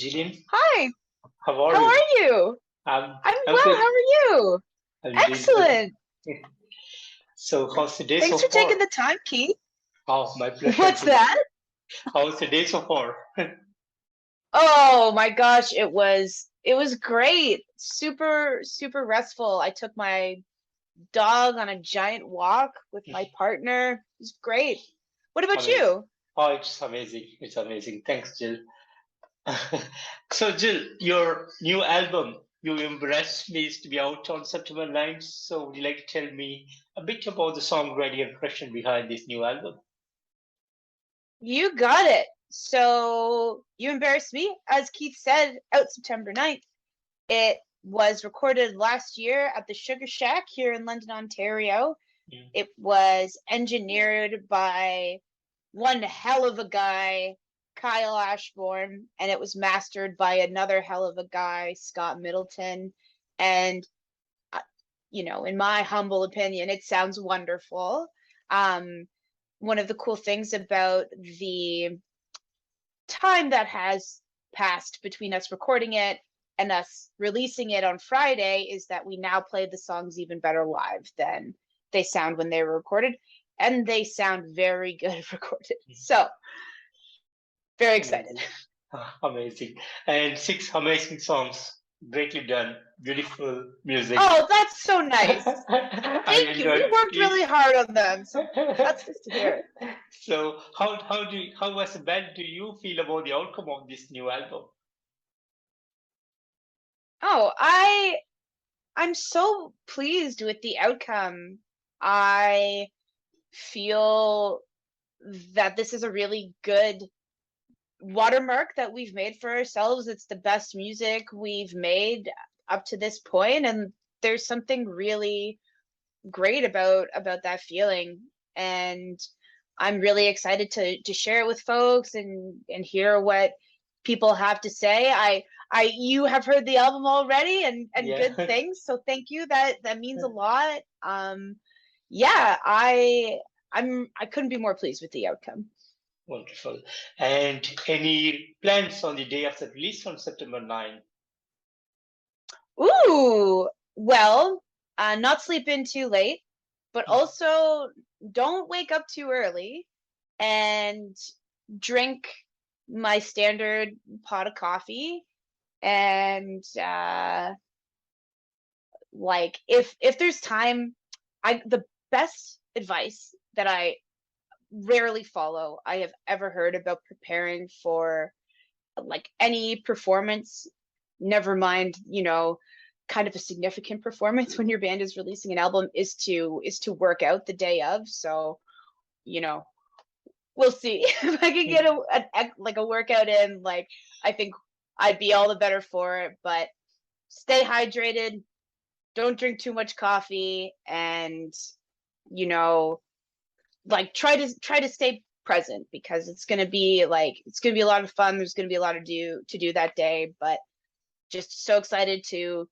Jillian. Hi, How are how you? are you? I'm I'm I'm well, good. how are you? I'm doing good. Excellent. So how's the day so Thanks for taking far? the time, Keith. Oh, my pleasure, What's Jill. that? How's the day so far? Oh my gosh, it was great. Super restful. I took my dog on a giant walk with my partner. It was great. What about Amazing. you? Oh, it's amazing. It's amazing. Thanks, Jill. So, Jill, your new album, You Embrace Me, is to be out on September 9th. So, would you like to tell me a bit about the songwriting and production behind this new album? You got it. So, You Embarrass Me, as Keith said, out September 9th. It was recorded last year at the Sugar Shack here in London, Ontario. Mm. It was engineered by one hell of a guy, Kyle Ashbourne, and it was mastered by another hell of a guy, Scott Middleton. And, uh, in my humble opinion, it sounds wonderful. Um, One of the cool things about the time that has passed between us recording it and us releasing it on Friday is that we now play the songs even better live than they sound when they were recorded, and they sound very good recorded. So, very excited. Amazing. Amazing. And six amazing songs. Greatly done. Beautiful music. Oh, that's so nice. I Thank you. We enjoyed worked it. really hard on them, so that's just to hear. So how as a band do you feel about the outcome of this new album? Oh, I'm so pleased with the outcome. I feel that this is a really good watermark that we've made for ourselves. It's the best music we've made up to this point, and there's something really great about that feeling. And I'm really excited to share it with folks and hear what people have to say. You have heard the album already and good Yeah, things, so thank you. That means a lot. Yeah, I couldn't be more pleased with the outcome. wonderful. And any plans on the day of the release on September 9th? Ooh, well, not sleep in too late, but also don't wake up too early and drink my standard pot of coffee. And like if there's time, the best advice that I rarely follow, I have ever heard about preparing for like any performance, never mind, kind of a significant performance when your band is releasing an album, is to work out the day of. So, you know, we'll see if I can get a workout in. Like, I think I'd be all the better for it. But stay hydrated, don't drink too much coffee, and you know, like try to stay present, because it's gonna be a lot of fun. There's gonna be a lot to do that day, but just so excited to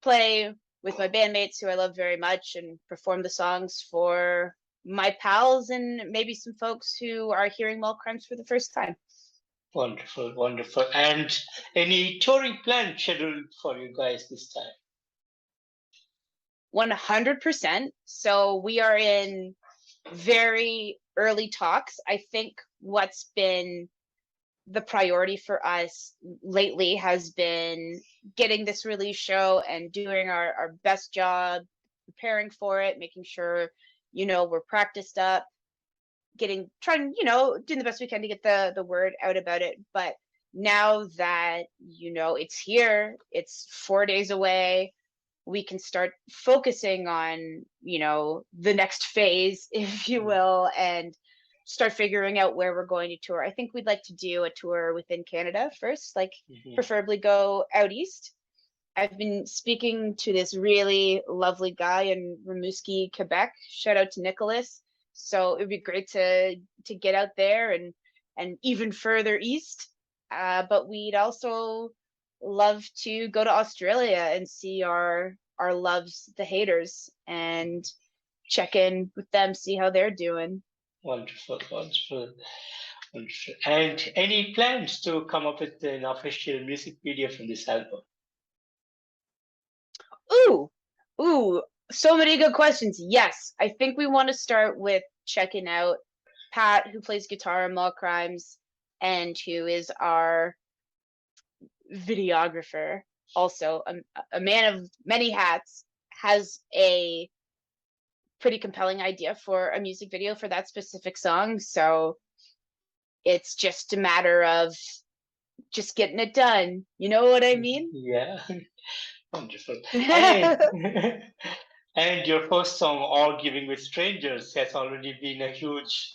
play with my bandmates who I love very much and perform the songs for my pals and maybe some folks who are hearing MVLL CRIMES for the first time. Wonderful, wonderful. And any touring plan scheduled for you guys this time? 100%. So we are in very early talks. I think what's been the priority for us lately has been getting this release show and doing our best job preparing for it, making sure, we're practiced up, trying, doing the best we can to get the word out about it. But now that, it's here, it's 4 days away, we can start focusing on, the next phase, if you will, and start figuring out where we're going to tour. I think we'd like to do a tour within Canada first, like Mhm. preferably go out east. I've been speaking to this really lovely guy in Rimouski, Quebec. Shout out to Nicholas. So it'd be great to get out there and even further east. But we'd also love to go to Australia and see our loves, the haters, and check in with them, see how they're doing. Wonderful, wonderful. And any plans to come up with an official music video from this album? Ooh, so many good questions. Yes, I think we want to start with checking out Pat, who plays guitar in MVLL CRIMES, and who is our videographer, also a man of many hats, has a pretty compelling idea for a music video for that specific song. So it's just a matter of just getting it done. You know what I mean? Yeah, wonderful. And and your first song, Arguing with Strangers, has already been a huge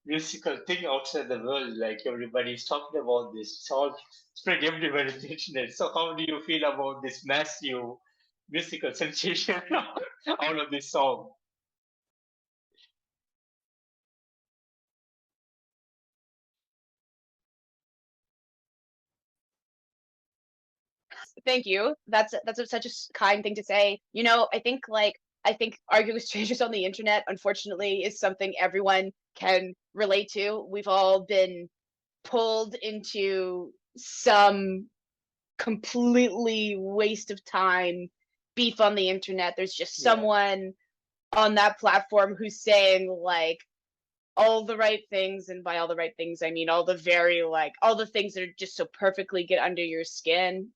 musical thing outside the world. Like everybody's talking about this. It's all spread everywhere on the internet. So how do you feel about this massive musical sensation out of this song? Thank you. That's such a kind thing to say. You know, I think arguing with strangers on the internet, unfortunately, is something everyone can relate to. We've all been pulled into some completely waste of time beef on the internet. There's just Yeah, someone on that platform who's saying like all the right things, and by all the right things I mean all the very like all the things that are just so perfectly get under your skin.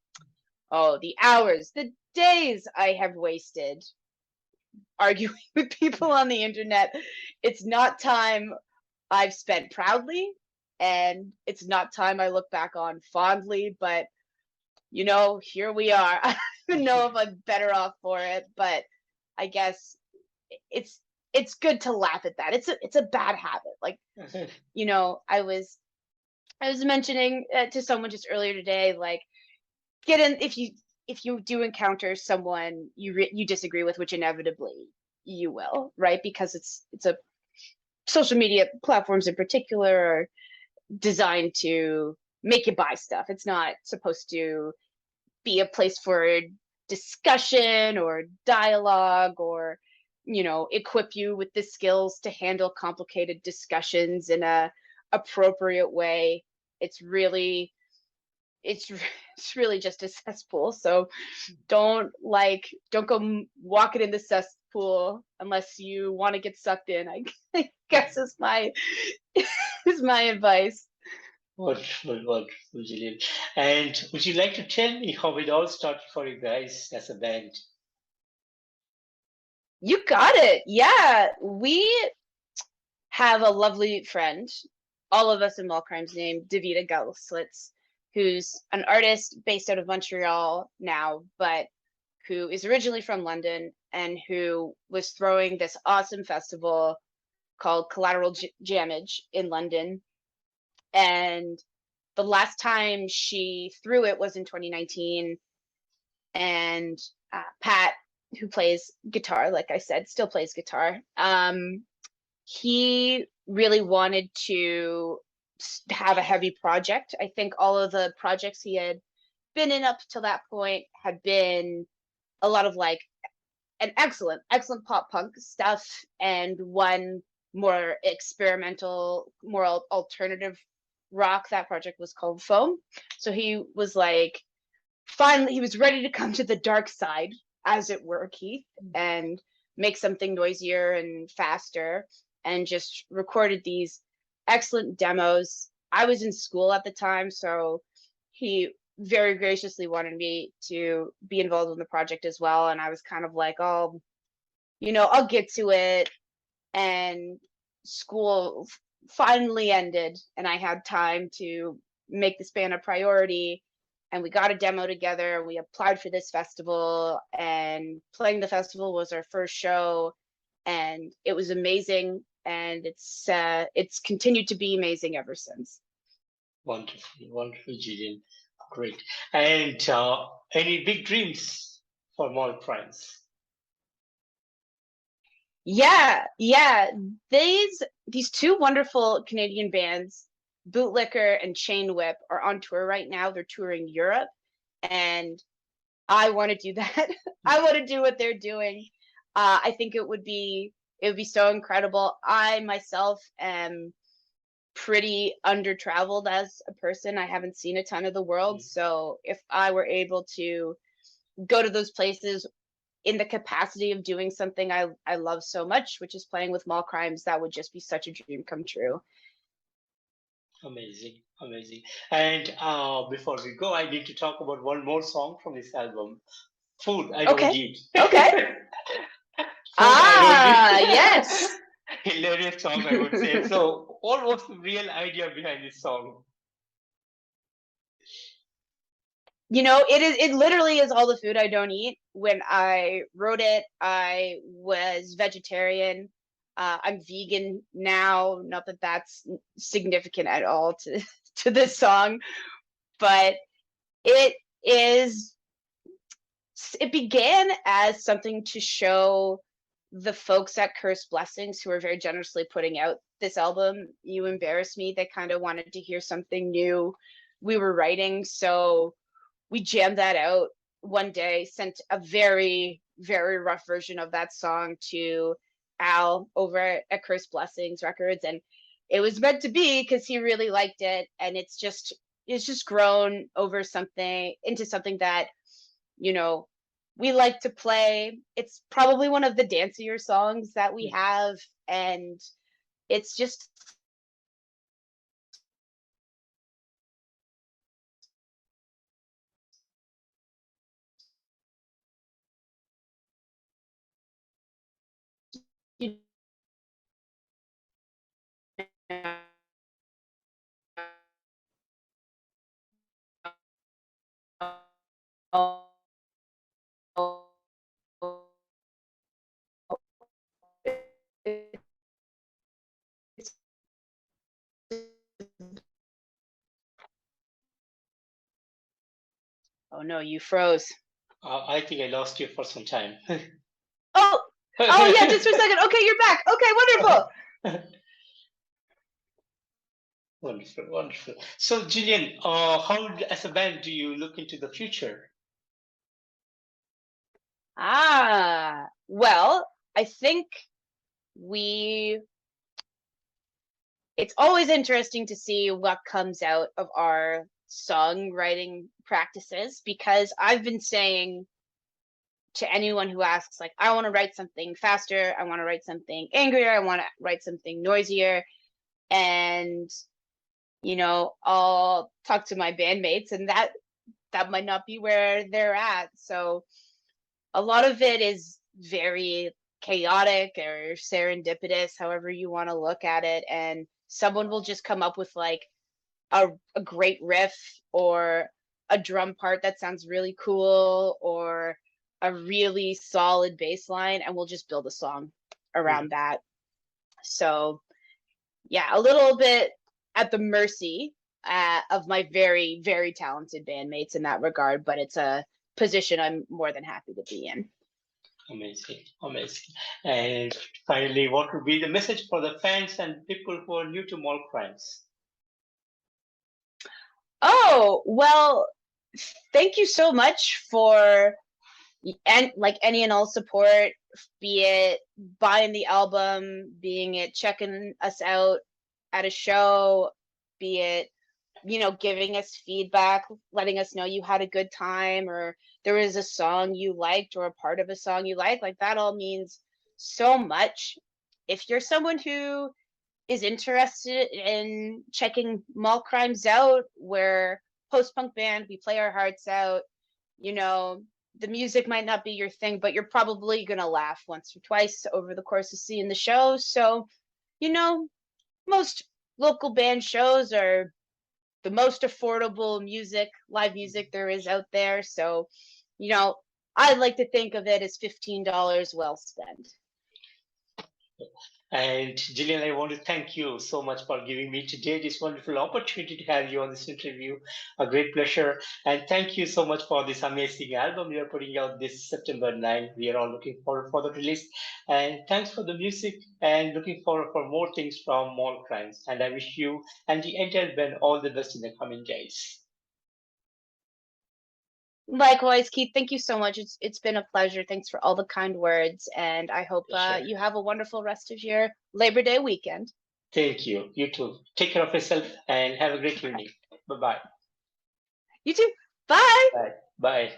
Oh, the hours, the days I have wasted arguing with people on the internet. It's not time I've spent proudly, and it's not time I look back on fondly, but you know, here we are. I don't know if I'm better off for it, but I guess it's it's good to laugh at that. It's a bad habit. Like, you know, I was mentioning to someone just earlier today, like get in if you do encounter someone you disagree with, which inevitably you will, right? Because it's a social media platforms in particular are designed to make you buy stuff. It's not supposed to be a place for discussion or dialogue or equip you with the skills to handle complicated discussions in a appropriate way. It's really it's it's really just a cesspool. So don't go walk it in the cesspool unless you want to get sucked in. I guess is my is my advice. wonderful, wonderful, Gillian. And would you like to tell me how it all started for you guys as a band? You got it. Yeah, we have a lovely friend, all of us in MVLL CRIMES, named Davida Gauslitz, who's an artist based out of Montreal now, but who is originally from London and who was throwing this awesome festival called Collateral Jamage in London. And the last time she threw it was in 2019. And Pat, who plays guitar, like I said, still plays guitar. He really wanted to have a heavy project. I think all of the projects he had been in up till that point had been a lot of like an excellent pop punk stuff, and one more experimental, more alternative rock. That project was called Foam. So he was like, finally, he was ready to come to the dark side, as it were, Keith, and make something noisier and faster, and just recorded these excellent demos. I was in school at the time, so he very graciously wanted me to be involved in the project as well. And I was kind of like, oh, I'll get to it. And school finally ended, and I had time to make this band a priority. And we got a demo together. We applied for this festival, and playing the festival was our first show, and it was amazing. And it's continued to be amazing ever since. Wonderful, wonderful, Gillian. Great. And any big dreams for Mall Primes? Yeah. These two wonderful Canadian bands, Bootlicker and Chain Whip, are on tour right now. They're touring Europe, and I want to do that. I want to do what they're doing. I think it would be so incredible. I myself am pretty under-traveled as a person. I haven't seen a ton of the world, so if I were able to go to those places in the capacity of doing something I love so much, which is playing with mall crimes, that would just be such a dream come true. Amazing, amazing. And before we go, I need to talk about one more song from this album. Food I Don't Okay. Eat. Okay. Food I Don't Eat. Yes. Hilarious song, I would say. So, what was the real idea behind this song? It literally is all the food I don't eat. When I wrote it, I was vegetarian. I'm vegan now. Not that that's significant at all to to this song, but it is it began as something to show the folks at Cursed Blessings, who are very generously putting out this album, You Embarrass Me. They kind of wanted to hear something new we were writing, so we jammed that out one day, sent a very, very rough version of that song to Al over at Cursed Blessings Records, and it was meant to be because he really liked it, and it's just grown over something into something that you know we like to play. It's probably one of the dancier songs that we have, and it's just you know, it's oh no, you froze. I think I lost you for some time. Oh, oh yeah, just for a second. Okay, you're back. Okay, wonderful. Wonderful, wonderful. So, Gillian, how, as a band, do you look into the future? Well, I think we it's always interesting to see what comes out of our songwriting practices, because I've been saying to anyone who asks, like, I want to write something faster, I want to write something angrier, I want to write something noisier, and I'll talk to my bandmates, and that might not be where they're at. So a lot of it is very chaotic or serendipitous, however you want to look at it, and someone will just come up with like a great riff, or a drum part that sounds really cool, or a really solid bass line, and we'll just build a song around that. So yeah, a little bit at the mercy of my very, very talented bandmates in that regard, but it's a position I'm more than happy to be in. Amazing, amazing. And finally, what would be the message for the fans and people who are new to mall crimes? Oh, well, thank you so much for and like any and all support, be it buying the album, being it checking us out at a show, be it giving us feedback, letting us know you had a good time, or there was a song you liked, or a part of a song you liked. Like, that all means so much. If you're someone who is interested in checking Mall Crimes out, we're post-punk band, we play our hearts out. The music might not be your thing, but you're probably gonna laugh once or twice over the course of seeing the show. So, most local band shows are the most affordable live music there is out there. So, I like to think of it as $15 well spent. And Gillian, I want to thank you so much for giving me today this wonderful opportunity to have you on this interview. A great pleasure. And thank you so much for this amazing album you're putting out this September 9. We are all looking forward for the release. And thanks for the music, and looking forward for more things from Mall Crimes. And I wish you and the entire band all the best in the coming days. Likewise, Keith, thank you so much. It's been a pleasure. Thanks for all the kind words, and I hope Sure. you have a wonderful rest of your Labor Day weekend. Thank you. You too. Take care of yourself and have a great evening. Bye-bye. You too. Bye. Bye. Bye.